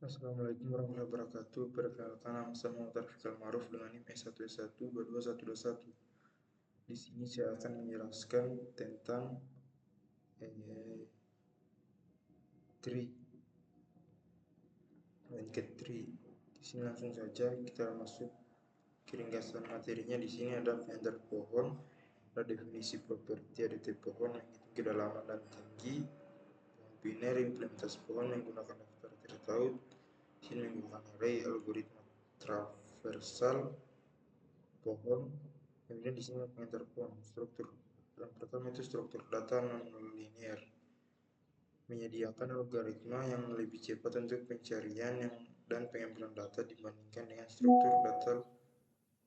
Assalamualaikum warahmatullahi wabarakatuh. Perkenalkan, nama saya Muhammad Taufiq Al-Ma'ruf dengan NIM S1S1 22121. Di sini saya akan menjelaskan tentang tree, blanket tree. Di sini langsung saja kita masuk ke ringkasan materinya. Di sini ada pengantar pohon, ada definisi properti ADT pohon, yang itu kedalaman dan tinggi, biner, implementasi pohon menggunakan daftar tertaut. Di sini menggunakan array, algoritma traversal pohon. Kemudian di sini pengantar pohon, struktur. Yang pertama itu struktur data non-linear, menyediakan algoritma yang lebih cepat untuk pencarian dan pengambilan data dibandingkan dengan struktur data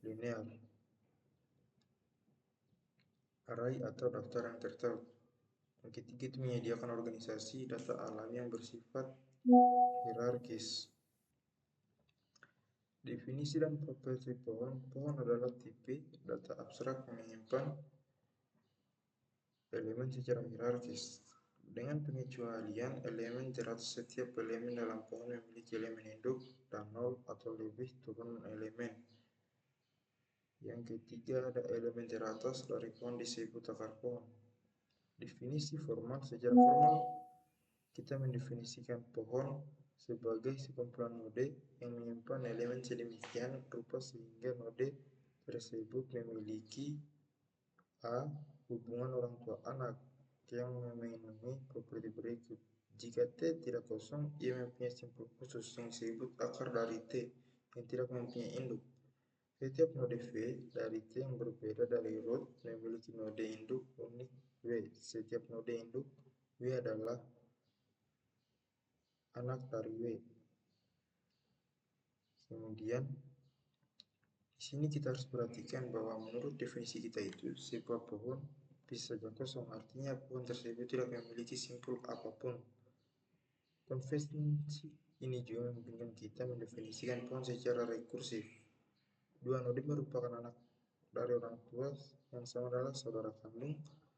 linear. Array atau daftar yang tertaut. Yang ketiga itu menyediakan organisasi data alam yang bersifat hierarkis. Definisi dan properti pohon. Pohon adalah tipe data abstrak yang menyimpan elemen secara hierarkis. Dengan pengecualian elemen teratas, setiap elemen dalam pohon memiliki elemen induk dan nol atau lebih turun elemen. Yang ketiga, ada elemen teratas dari pohon disebut akar pohon. Definisi formal. Secara formal, kita mendefinisikan pohon sebagai sekumpulan node yang menyimpan elemen sedemikian rupa sehingga node tersebut memiliki A. Hubungan orang tua anak yang memenuhi properti berikut. Jika T tidak kosong, ia mempunyai simpul khusus yang disebut akar dari T yang tidak mempunyai induk. Setiap node V dari T yang berbeda dari root memiliki node induk unik W. Setiap node induk W adalah anak dari W. Kemudian di sini kita harus perhatikan bahwa menurut definisi kita itu sebuah pohon bisa saja kosong, artinya pohon tersebut tidak memiliki simpul apapun. Konvensi ini juga memungkinkan kita mendefinisikan pohon secara rekursif. Dua node merupakan anak dari orang tua yang sama adalah saudara kandung.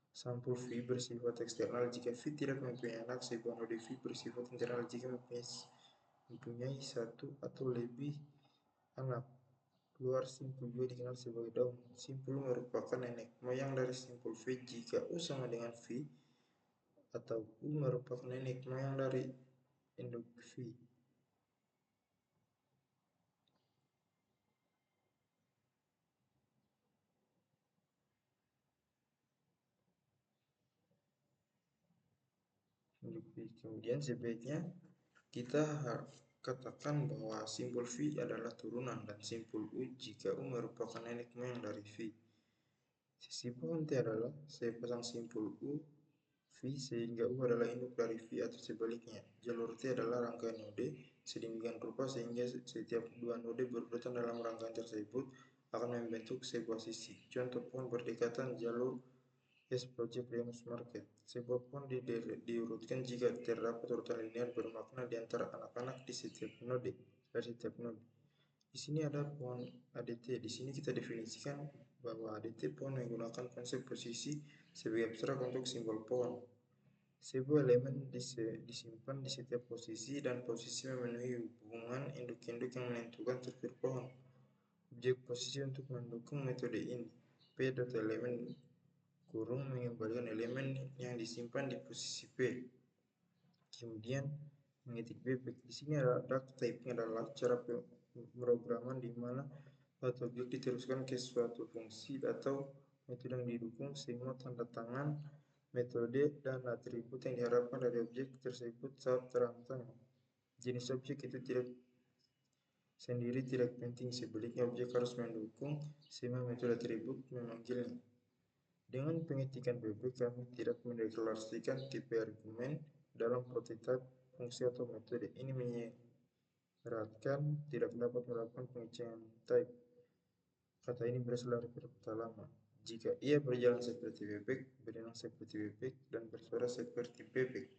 Sampul V bersifat eksternal jika V tidak mempunyai anak. Sebuah node V bersifat internal jika mempunyai satu atau lebih anak. Luar simpul juga dikenal sebagai daun. Simpul merupakan nenek moyang dari simpul V jika U sama dengan V, atau U merupakan nenek moyang dari induk V. Kemudian sebaiknya kita katakan bahwa simpul V adalah turunan dan simpul U jika U merupakan nenek moyang dari V. Sisi pohon T adalah sepasang simpul U V sehingga U adalah induk dari V atau sebaliknya. Jalur T adalah rangkaian node sedemikian rupa sehingga setiap dua node berurutan dalam rangkaian tersebut akan membentuk sebuah sisi. Contoh pohon berdekatan jalur S Project Remus Market. Sebuah pohon diurutkan jika terdapat urutan linear bermakna di antara anak-anak di setiap node. Di sini ada pohon ADT. Di sini kita definisikan bahwa ADT pohon menggunakan konsep posisi sebagai abstrak untuk simbol pohon. Sebuah elemen disimpan di setiap posisi dan posisi memenuhi hubungan induk-induk yang menentukan struktur pohon. Objek posisi untuk mendukung metode ini. P data elemen kurung mengembalikan elemen yang disimpan di posisi P. Kemudian mengetik bebek. Di sini ada duct type-nya adalah cara pemrograman di mana suatu objek diteruskan ke suatu fungsi atau metode yang didukung semua tanda tangan, metode, dan atribut yang diharapkan dari objek tersebut saat terangsang. Jenis objek itu tidak penting, sebaliknya objek harus mendukung semua metode atribut memanggilnya. Dengan pengetikan bebek, kami tidak mendeklarasikan tipe argumen dalam prototipe fungsi atau metode. Ini menyeratkan tidak dapat melakukan pengecekan type. Kata ini berasal dari kata lama. Jika ia berjalan seperti bebek, berenang seperti bebek, dan bersuara seperti bebek,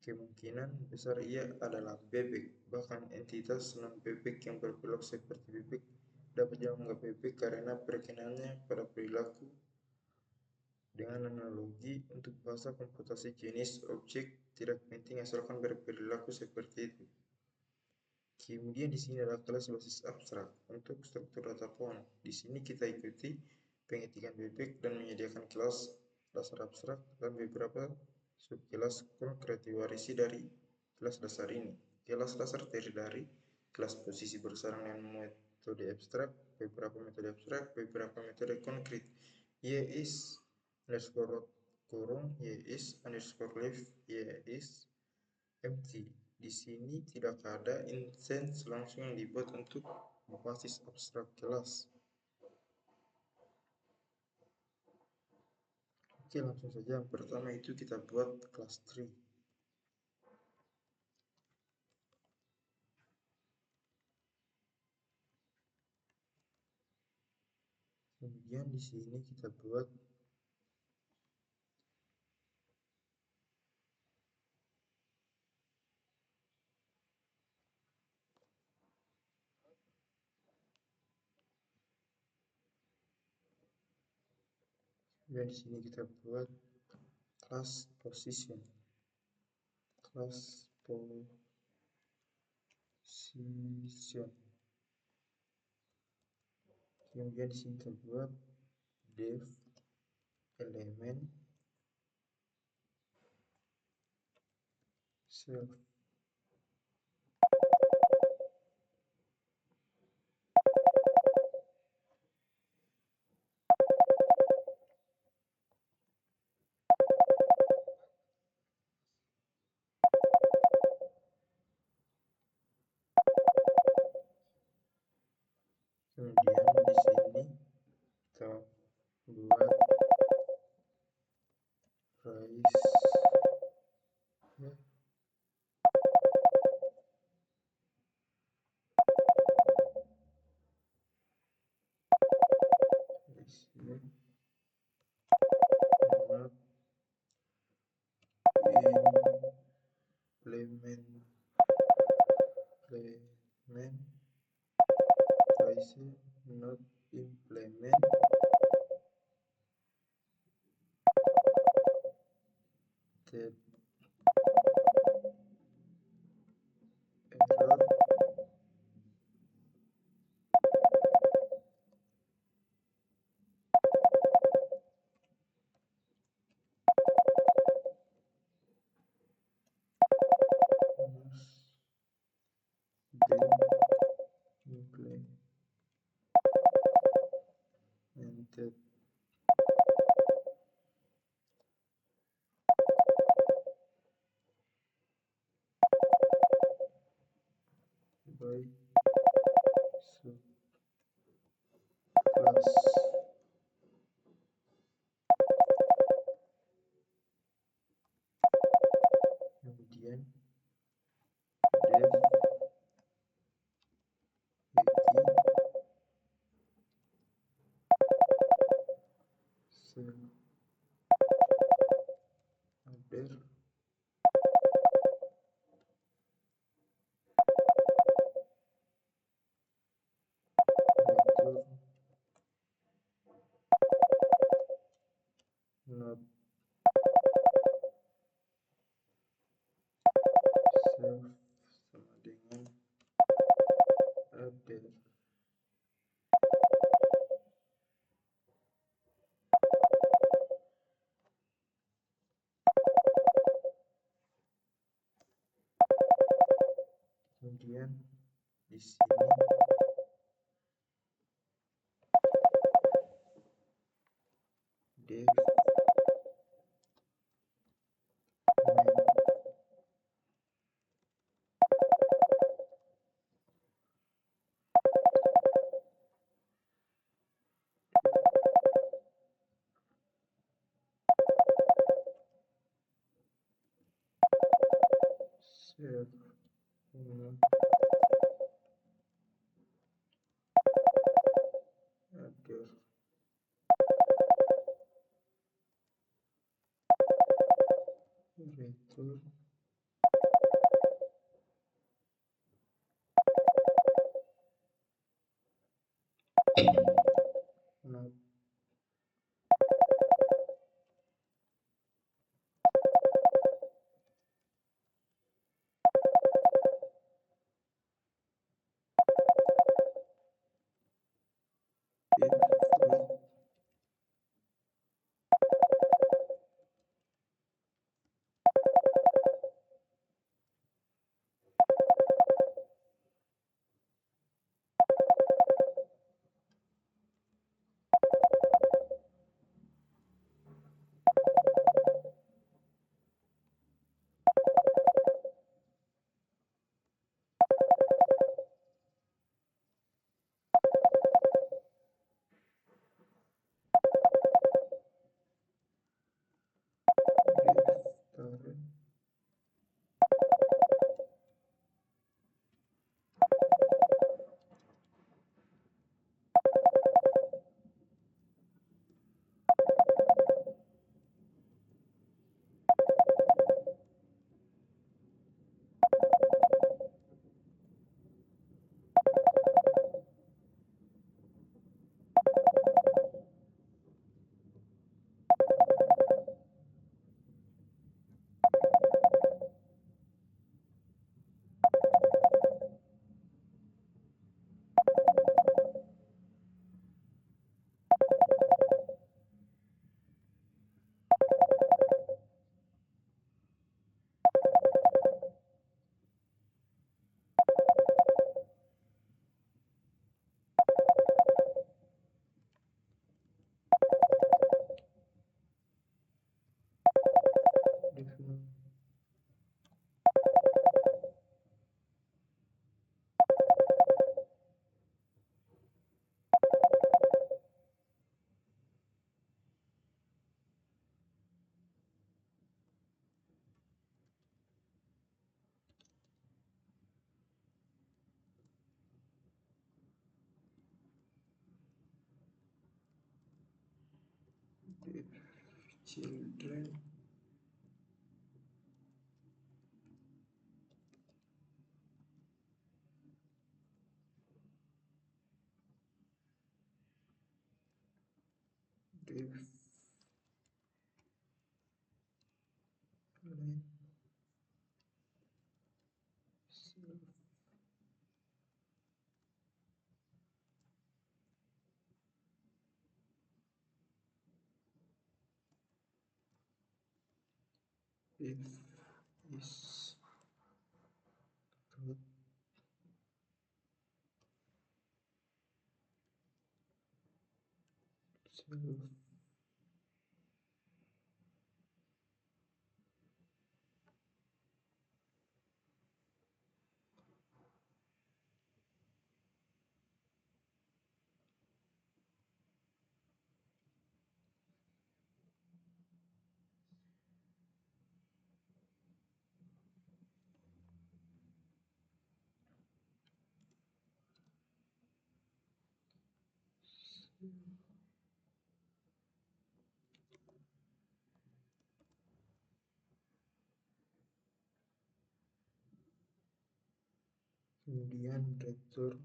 kemungkinan besar ia adalah bebek. Bahkan entitas non-bebek yang berbelok seperti bebek dapat dianggap bebek karena perkenannya pada perilaku. Dengan analogi untuk bahasa komputasi, jenis objek tidak penting asalkan berperilaku seperti itu. Kemudian di sini adalah kelas basis abstrak untuk struktur data point. Di sini kita ikuti pengetikan bebek dan menyediakan kelas dasar abstrak dan beberapa subkelas konkret diwarisi dari kelas dasar ini. Kelas dasar terdiri dari kelas posisi bersarang dengan metode abstrak, beberapa metode abstrak, beberapa metode konkret. Y is underscore kurung, y is underscore left, y is empty. Di sini tidak ada instance langsung yang dibuat untuk basis abstrak kelas. Oke, langsung saja. Yang pertama itu kita buat kelas tree. Kemudian di sini kita buat di sini kita buat kelas position. Kelas position. Kemudian di sini kita buat div element self. Kemudian di sini kita buat price ya. Di sini not implement price not implement that error implemented by subclass. Kemudian dev self other return not self sama dengan other. Kemudian di sini dev self other return not fruit, diphtheria, diphtheria, children, diphtherian, self, if, is, root, self, kemudian return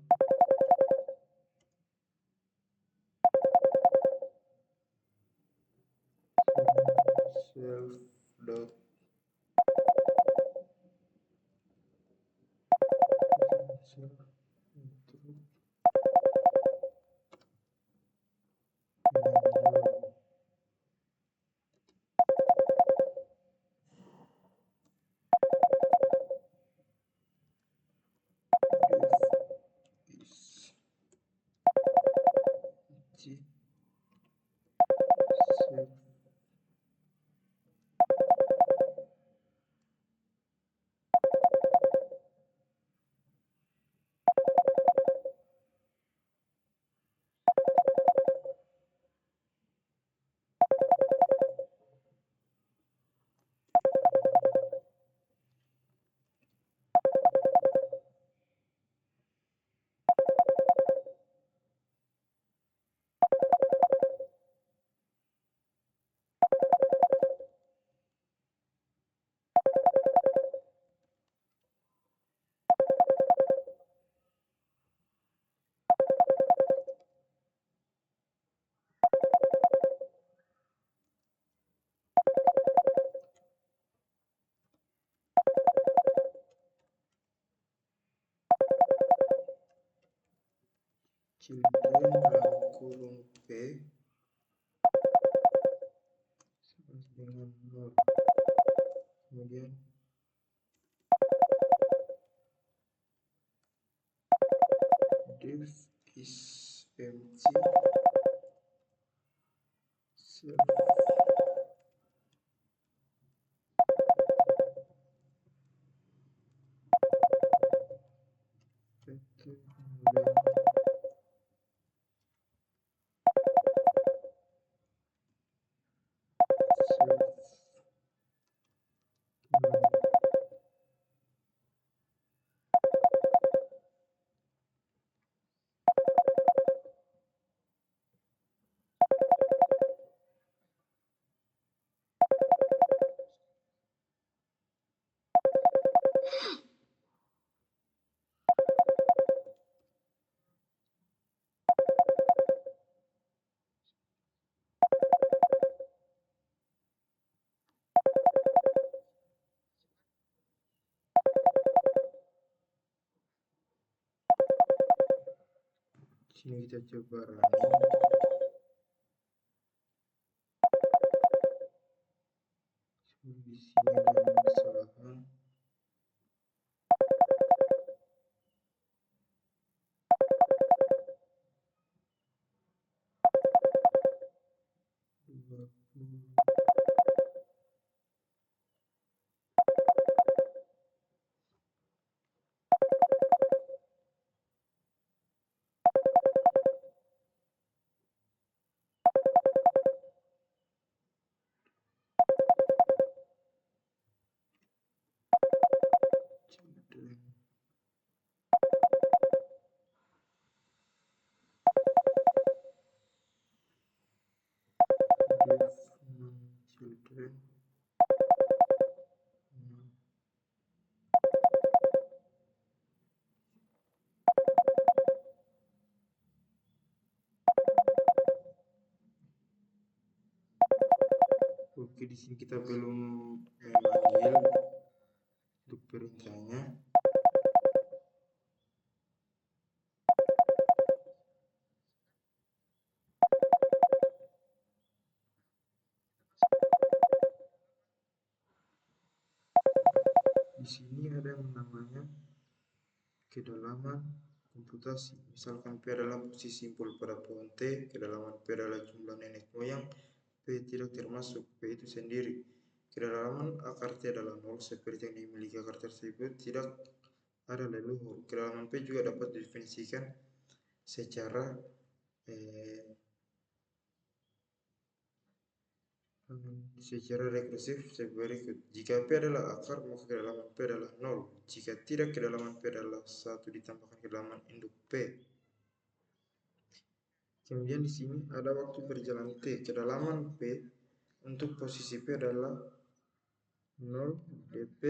self dot self intro menu div is g self children rangkum kurung P sama dengan 0. Kemudian def is empty self vector kemudian self sini kita coba running. Di sini ada kesalahan. Children. Oke, di sini kita belum memanggil untuk perintahnya. Di sini ada yang namanya kedalaman komputasi. Misalkan P adalah posisi simpul pada pohon T, kedalaman P adalah jumlah nenek moyang, P tidak termasuk P itu sendiri. Kedalaman akar T adalah 0 seperti yang dimiliki akar tersebut, tidak ada leluhur. Kedalaman P juga dapat didefinisikan secara rekursif sebagai berikut. Jika P adalah akar, maka kedalaman P adalah 0. Jika tidak, kedalaman P adalah 1 ditambahkan kedalaman induk P. Kemudian di sini ada waktu berjalan T. Kedalaman P untuk posisi P adalah 0 dp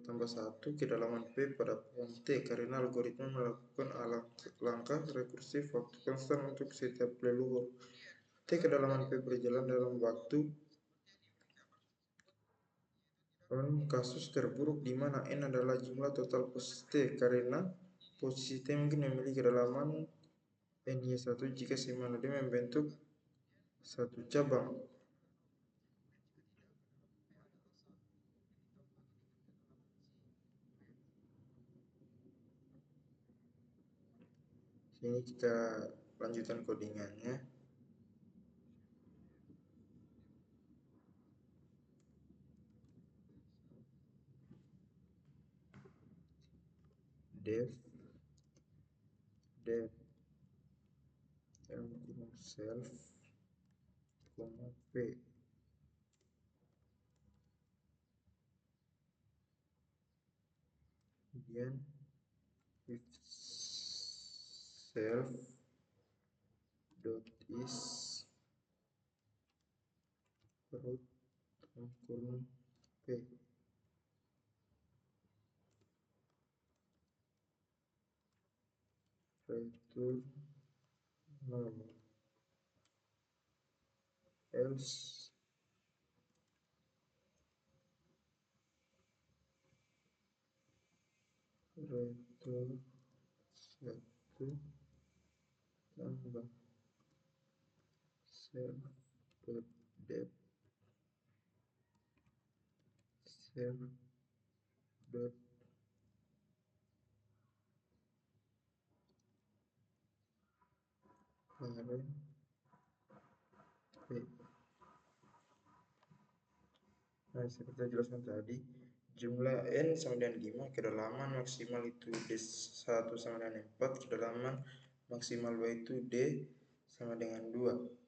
tambah 1 kedalaman P pada pohon T karena algoritma melakukan langkah rekursif waktu konstan untuk setiap leluhur. T kedalaman P berjalan dalam waktu kasus terburuk di mana N adalah jumlah total posisi T karena posisi T mungkin memiliki kedalaman NY1 jika semana D membentuk satu cabang. Sini kita lanjutkan codingannya. Def yang kurung self koma P kemudian if self dot is root kurung P return 0 else return 1 tambah self.depth self.parent p. Nah, seperti yang jelaskan tadi, jumlah n sama dengan 5, kedalaman maksimal itu D1 sama dengan 4, kedalaman maksimal Y itu D sama dengan 2.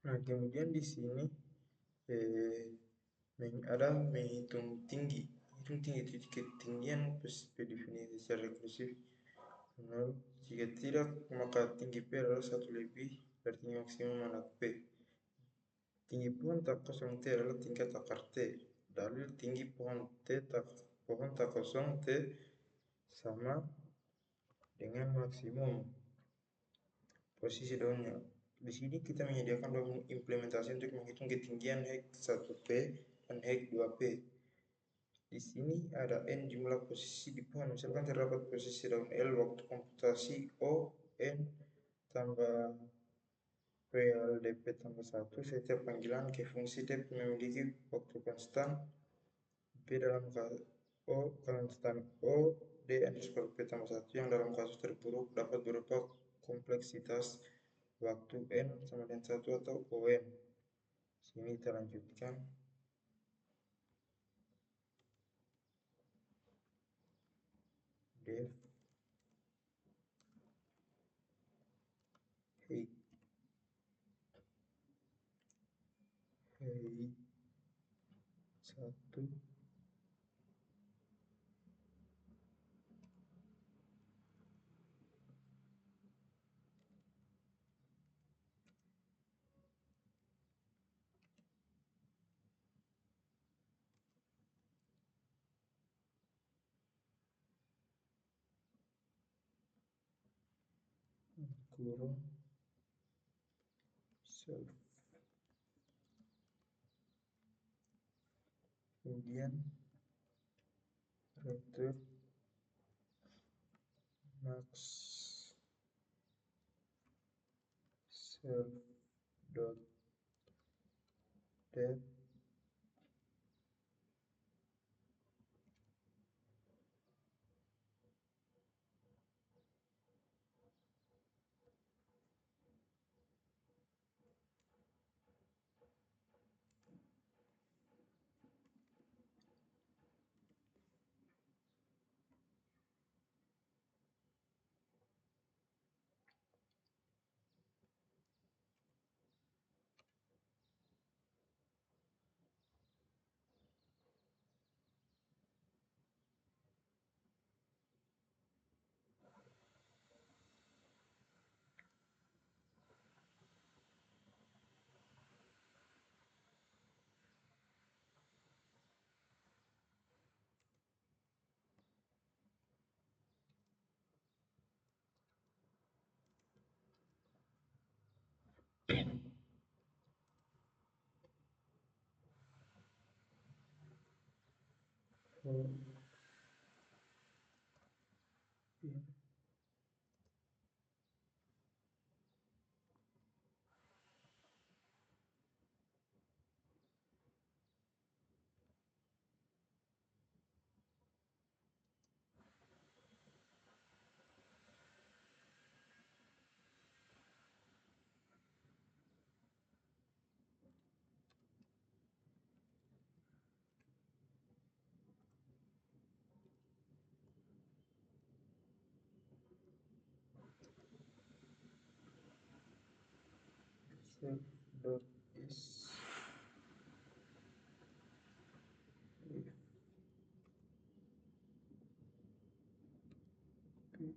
Nah, kemudian di sini ada menghitung tinggi. Hitung tinggi itu ketinggian definisi secara rekursif 0. Jika tidak, maka tinggi P adalah 1 lebih dari tinggi maksimum anak P. Tinggi pohon tak kosong T adalah tingkat akar T. Dalil tinggi pohon tak kosong T sama dengan maksimum posisi daunnya. Di sini kita menyediakan daun implementasi untuk menghitung ketinggian HEK 1P dan HEK 2P. Di sini ada N jumlah posisi di pohon. Misalkan terdapat posisi daun L waktu komputasi O N tambah PLDP tambah 1. Setiap panggilan ke fungsi dep memiliki waktu konstan P dalam O konstan O D underscore P tambah 1 yang dalam kasus terburuk dapat berupa kompleksitas waktu N sama dengan 1 atau ON. Sini kita lanjutkan. Def height 1 kurung self. Kemudian return max self dot depth for in self dot is if P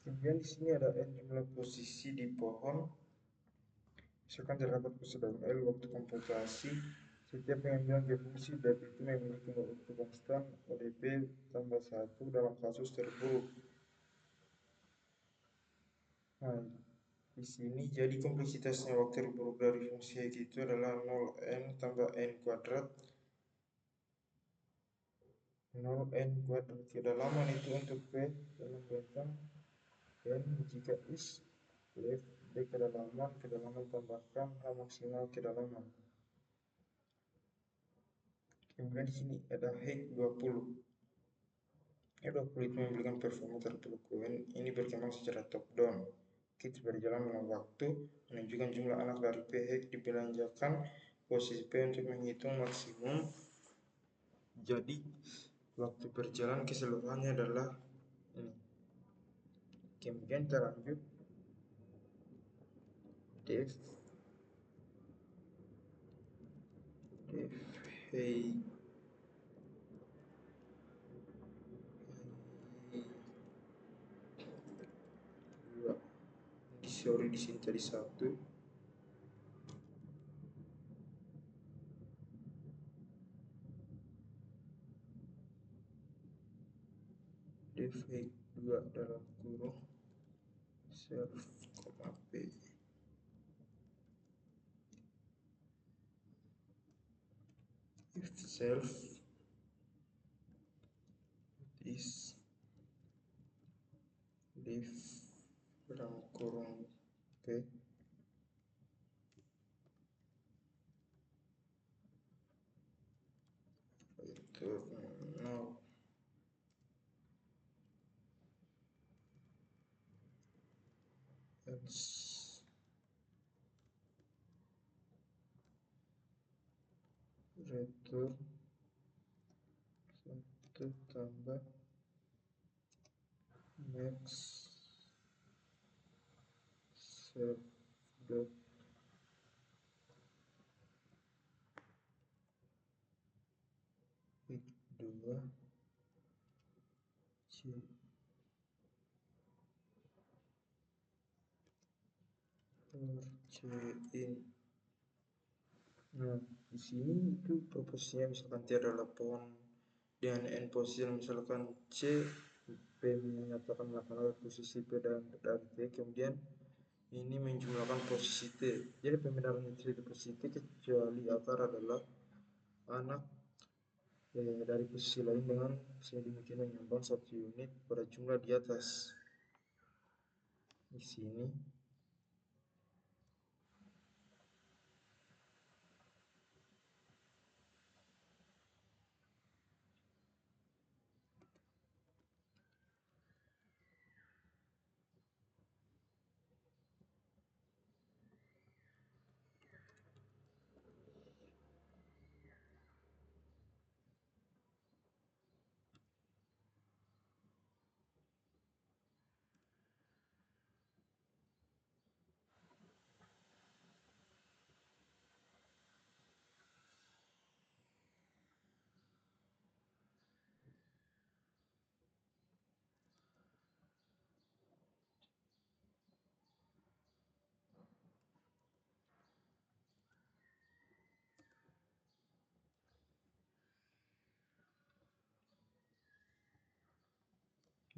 Kemudian di sini ada n jumlah posisi di pohon. Misalkan terdapat posisi dalam L waktu komputasi, setiap pengambilan g fungsi DEF itu memiliki waktu konstan ODP tambah 1 dalam kasus terburuk. Nah, di sini jadi kompleksitasnya waktu terburuk dari fungsi X itu adalah 0n tambah n kuadrat 0n kuadrat kedalaman itu untuk P dalam bentang n jika is F D kedalaman tambahkan H maksimal kedalaman. Kemudian di sini ada H 20. H20 itu memberikan performa terburuk UN. Ini berkembang secara top down. Kita berjalan dalam waktu menunjukkan jumlah anak dari PH dibelanjakan posisi P untuk menghitung maksimum. Jadi waktu berjalan keseluruhannya adalah ini. Kemudian kita lanjut def hey dua. Sorry di sini tadi 1. Def hey 2 dalam kurung self, P. If self is def dalam kurung P itu 0 else return 1 tambah max self dot x 2 c for c in. Nah, di sini itu proporsinya misalkan T adalah pohon dengan n posisi, misalkan C P menyatakan melakukan posisi P dan dari T, kemudian ini menjumlahkan posisi T. Jadi pemindahan itu posisi T kecuali akar adalah anak dari posisi lain dengan sedemikian menyumbang 1 unit pada jumlah di atas. Di sini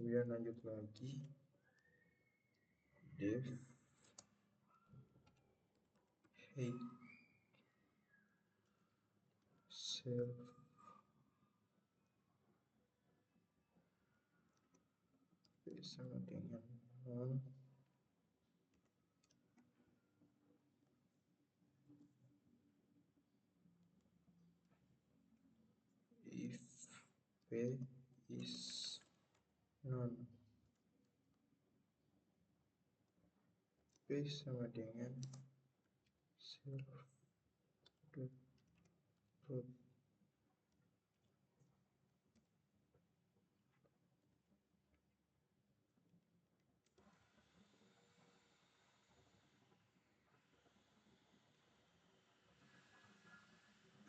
kemudian lanjut lagi def height self sama dengan non if P is non. P sama dengan self dot root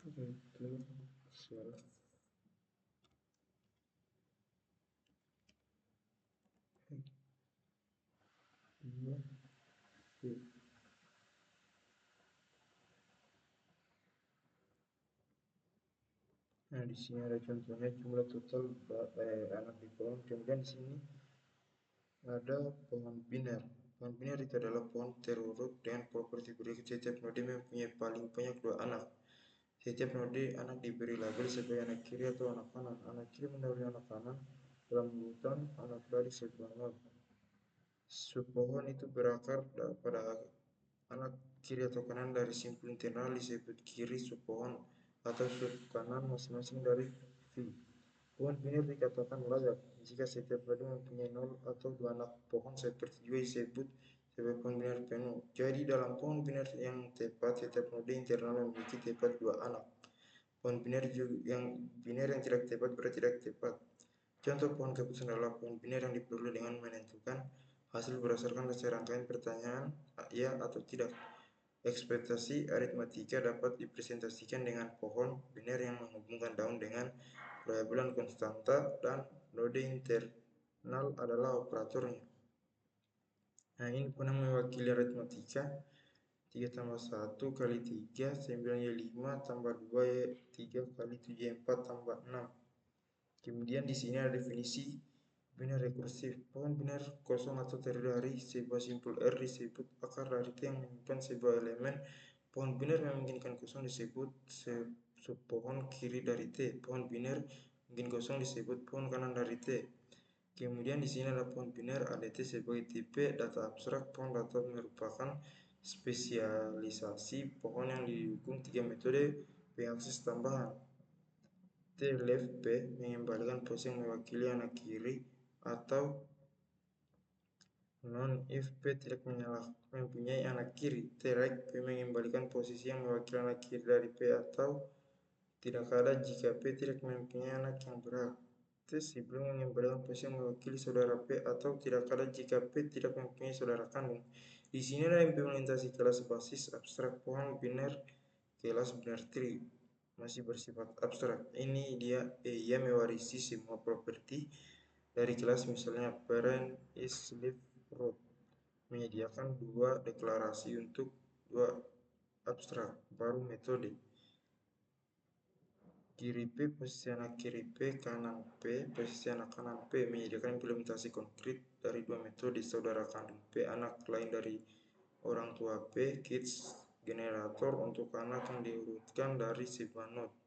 return self height. ini V. Nah, di sini ada contohnya jumlah total anak di pohon. Kemudian di sini ada pohon biner. Pohon biner itu adalah pohon terurut dengan properti berikut. Setiap node mempunyai paling banyak 2 anak. Setiap node anak diberi label sebagai anak kiri atau anak kanan. Anak kiri mendahului anak kanan dalam urutan anak dari sebuah node. Subpohon itu berakar pada anak kiri atau kanan dari simpul internal disebut kiri subpohon atau sub kanan masing-masing dari V. Pohon biner dikatakan layak jika setiap node mempunyai 0 atau 2 anak. Pohon seperti juga disebut sebagai pohon biner penuh. Jadi dalam pohon biner yang tepat, setiap node internal memiliki tepat 2 anak. Pohon biner yang tidak tepat berarti tidak tepat. Contoh pohon keputusan adalah pohon biner yang diperoleh dengan menentukan hasil berdasarkan rangkaian pertanyaan ya atau tidak. Ekspektasi aritmatika dapat dipresentasikan dengan pohon biner yang menghubungkan daun dengan variabel konstanta dan node internal adalah operatornya. Nah, ini pernah mewakili aritmatika. 3 tambah 1 kali 3, 9 ya 5, tambah 2 ya 3 kali 7 ya 4, tambah 6. Kemudian di sini ada definisi biner rekursif. Pohon biner kosong atau terdiri dari sebuah simpul R disebut akar dari T yang menyimpan sebuah elemen. Pohon biner memungkinkan kosong disebut subpohon kiri dari T. Pohon biner mungkin kosong disebut pohon kanan dari T. Kemudian di sini ada pohon biner ADT sebagai tipe data abstrak. Pohon data merupakan spesialisasi pohon yang didukung 3 metode pengakses tambahan. T left P mengembalikan posisi yang mewakili anak kiri atau non if P tidak mempunyai anak kiri. T right P mengembalikan posisi yang mewakili anak kiri dari P atau tidak ada jika P tidak mempunyai anak yang berhak. T sebelum mengembalikan posisi yang mewakili saudara P atau tidak ada jika P tidak mempunyai saudara kandung. Di sini ada implementasi kelas basis abstrak pohon biner kelas biner tree masih bersifat abstrak. Ini ia mewarisi semua properti dari kelas, misalnya parent is leaf root menyediakan 2 deklarasi untuk 2 abstrak. Baru metode kiri P posisi anak kiri P, kanan P posisi anak kanan P menyediakan implementasi konkret dari 2 metode saudara kandung P, anak lain dari orang tua P, kids generator untuk anak yang diurutkan dari sebuah node.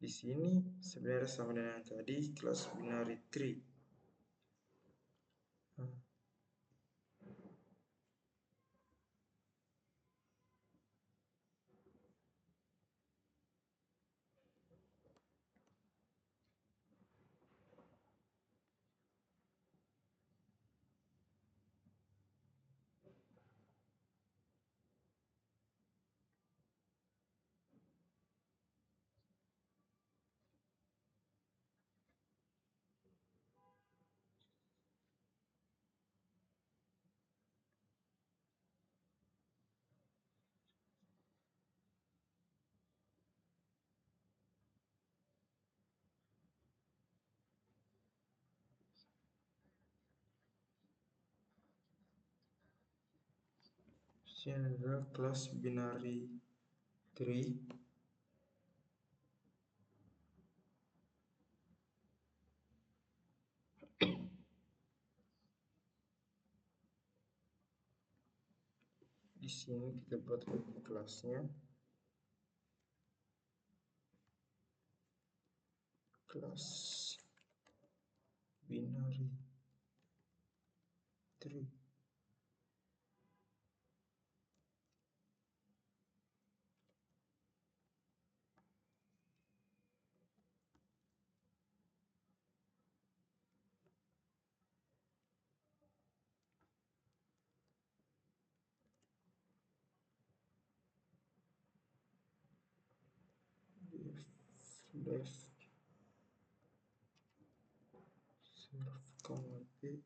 Di sini sebenarnya sama dengan yang tadi, kelas binary tree. Ini adalah kelas binary tree. Di sini kita buat kelasnya. Kelas binary tree. Left self comma P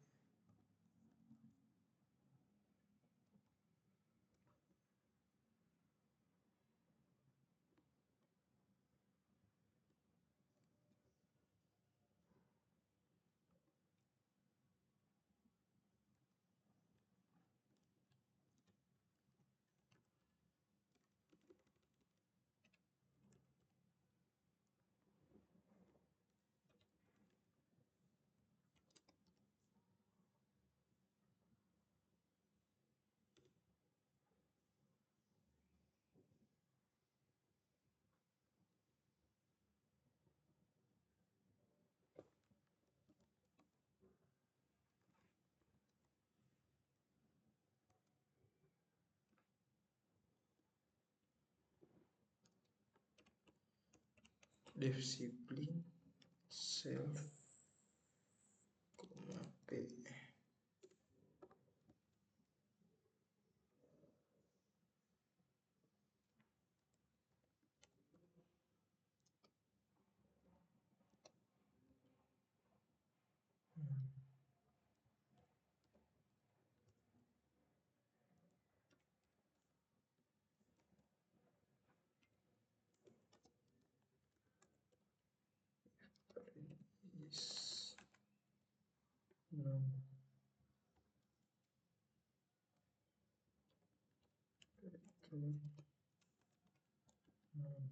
disiplin self, p. Is non regular non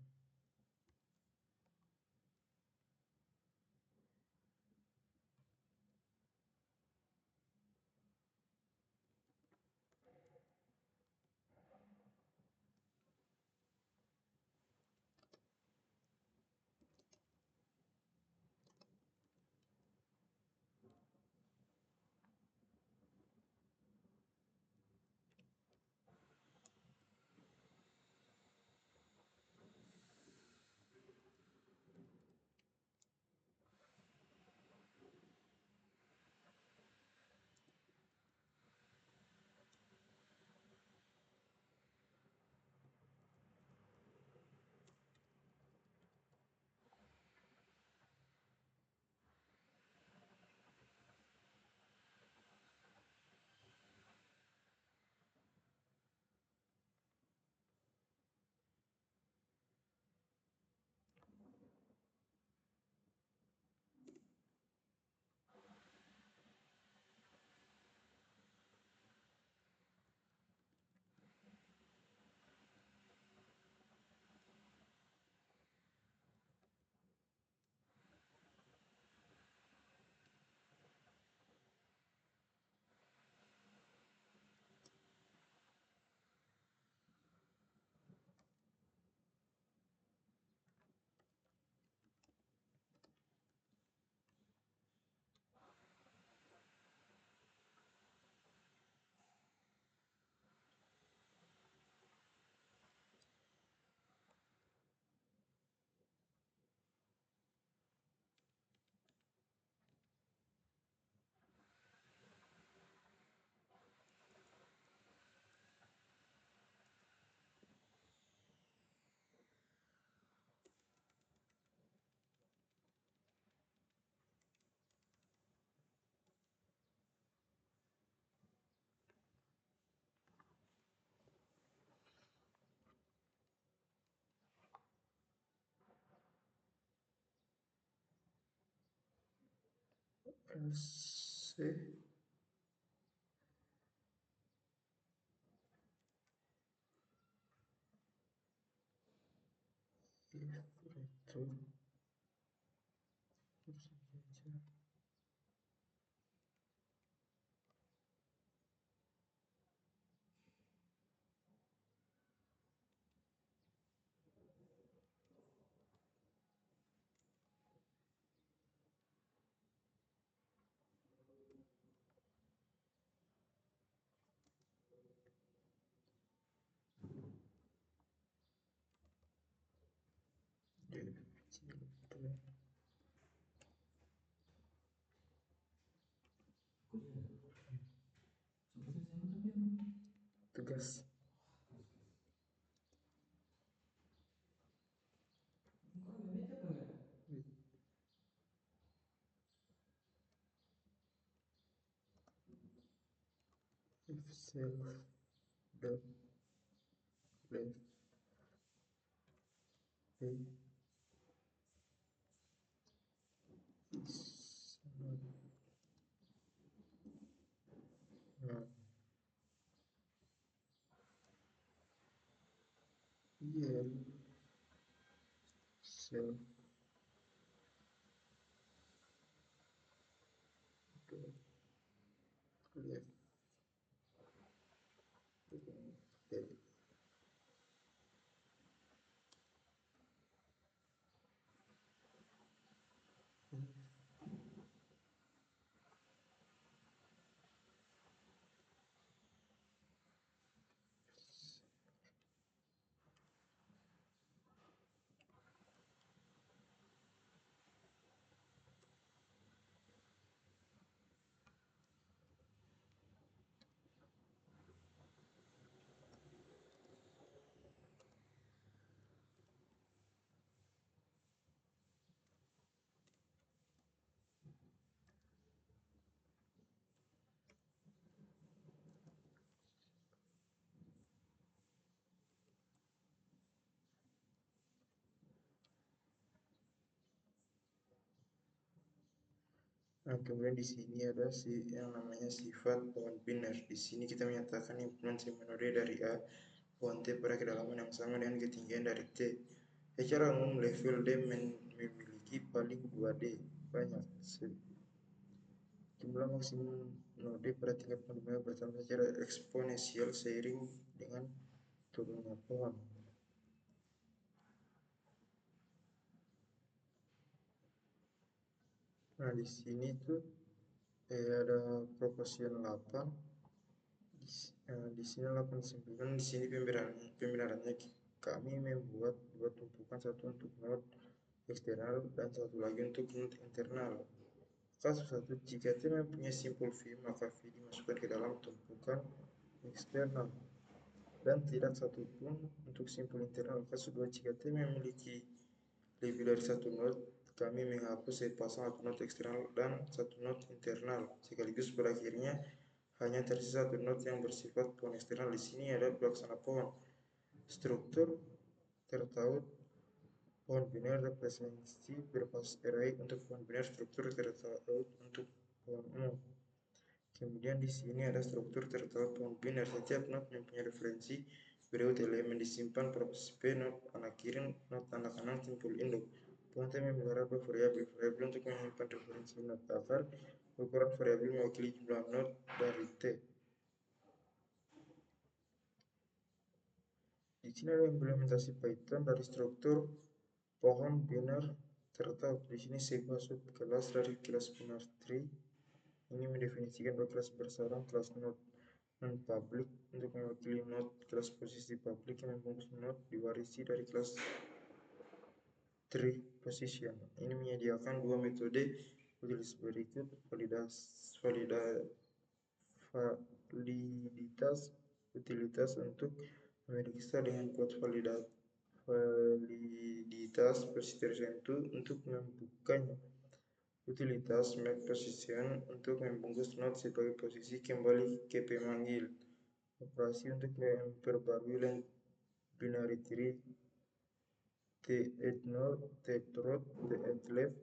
LC if return percentage children tugas with if self dot left a is not el self dot left a Nah, kemudian di sini ada yang namanya sifat pohon biner. Di sini kita menyatakan himpunan semenode dari A, pohon T pada kedalaman yang sama dengan ketinggian dari T. Secara umum, level D memiliki paling 2D banyak. Jumlah maksimum node pada tingkat penerimaan bertambah secara eksponensial seiring dengan turunnya pohon. Nah, di sini tuh ada proporsion 8. Di sini 89. Di sini pembenarannya kami membuat dua tumpukan, satu untuk node eksternal dan satu lagi untuk node internal. Kasus 1, jika T mempunyai simpul V, maka V dimasukkan ke dalam tumpukan eksternal dan tidak satupun untuk simpul internal. Kasus 2, jika T memiliki lebih dari satu node, kami menghapus sepasang satu node eksternal dan satu node internal, sekaligus berakhirnya hanya tersisa satu node yang bersifat pohon eksternal. Di sini ada pelaksana pohon. Struktur tertaut pohon biner representasi berbasis array untuk pohon biner, struktur tertaut untuk pohon umum. Kemudian di sini ada struktur tertaut pohon biner. Setiap node mempunyai referensi berikut elemen disimpan proses P, node anak kiri, node anak kanan, simpul induk. Pohon T memelihara dua variabel untuk menyimpan referensi node akar. Ukuran variabel mewakili jumlah node dari T. Di sini ada implementasi Python dari struktur pohon biner tertaut. Di sini sebuah subkelas dari kelas biner tree ini mendefinisikan dua kelas bersarang, kelas node non-public untuk mewakili node, kelas posisi public yang membungkus node diwarisi dari kelas tree position. Ini menyediakan dua metode utilis berikut: validitas utilitas untuk memeriksa dengan kuat validitas posisi tertentu untuk membukanya. Utilitas map position untuk membungkus node sebagai posisi kembali ke pemanggil. Operasi untuk memperbarui length binary tree t-add node, t-root, t-add left,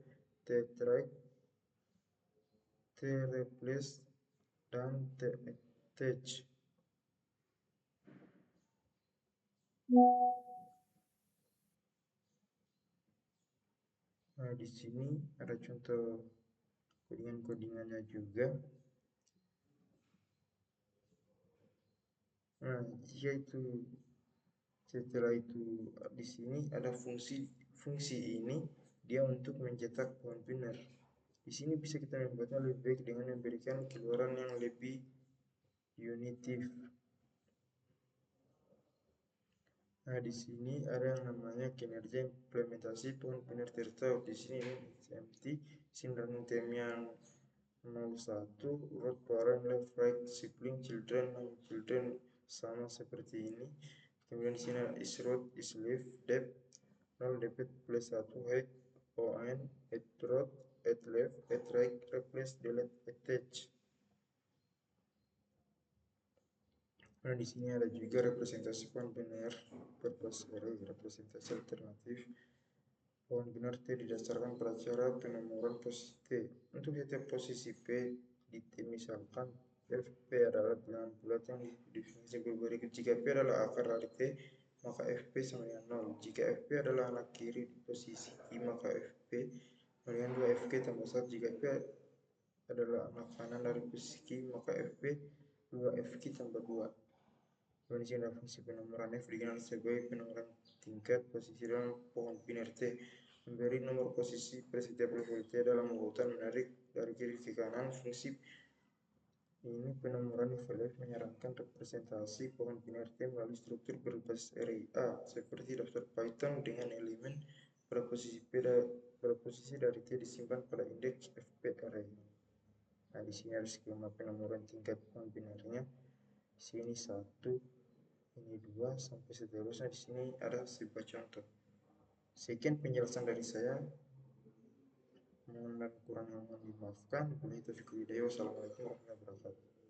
t-right, t-replace, dan t-attach. Nah, di sini ada contoh kodingan-kodingannya juga. Nah, setelah itu di sini ada fungsi ini dia untuk mencetak pohon biner. Di sini bisa kita membuatnya lebih baik dengan memberikan keluaran yang lebih unitif. Nah, di sini ada yang namanya kinerja implementasi pohon biner tertaut. Di sini XMT sindang tem yang 01, root parent, left, right, sibling, children, children sama seperti ini. Kemudian di sini ada is root, is left, depth, 0 depth plus 1 height, on, at root, at left, at right, replace, delete, attach. Nah, di sini ada juga representasi pohon biner berbasis array, representasi alternatif pohon biner T didasarkan pada cara penomoran posisi T. Untuk setiap posisi P di T, misalkan FP adalah bilangan bulat yang didefinisi berikut. Jika P adalah akar dari T, maka FP sama dengan 0. Jika FP adalah anak kiri di posisi I, maka FP sama dengan 2 FK tambah 1. Jika FP adalah anak kanan dari posisi Q, maka FP 2 FQ tambah 2. Kemudian ada fungsi penomoran F dikenal sebagai penomoran tingkat posisi dalam pohon biner T. Memberi nomor posisi pada setiap level T dalam urutan menarik dari kiri ke kanan. Fungsi ini penomoran level F menyarankan representasi pohon biner T melalui struktur berbasis array A seperti daftar Python dengan elemen pada posisi dari T disimpan pada indeks FP array. Nah, di sini ada skema penomoran tingkat pohon binernya. Di sini 1, ini 2 sampai seterusnya. Di sini ada sebuah contoh. Sekian penjelasan dari saya. Mohon dan kurang yang mohon dimaafkan. Wassalamualaikum warahmatullahi wabarakatuh.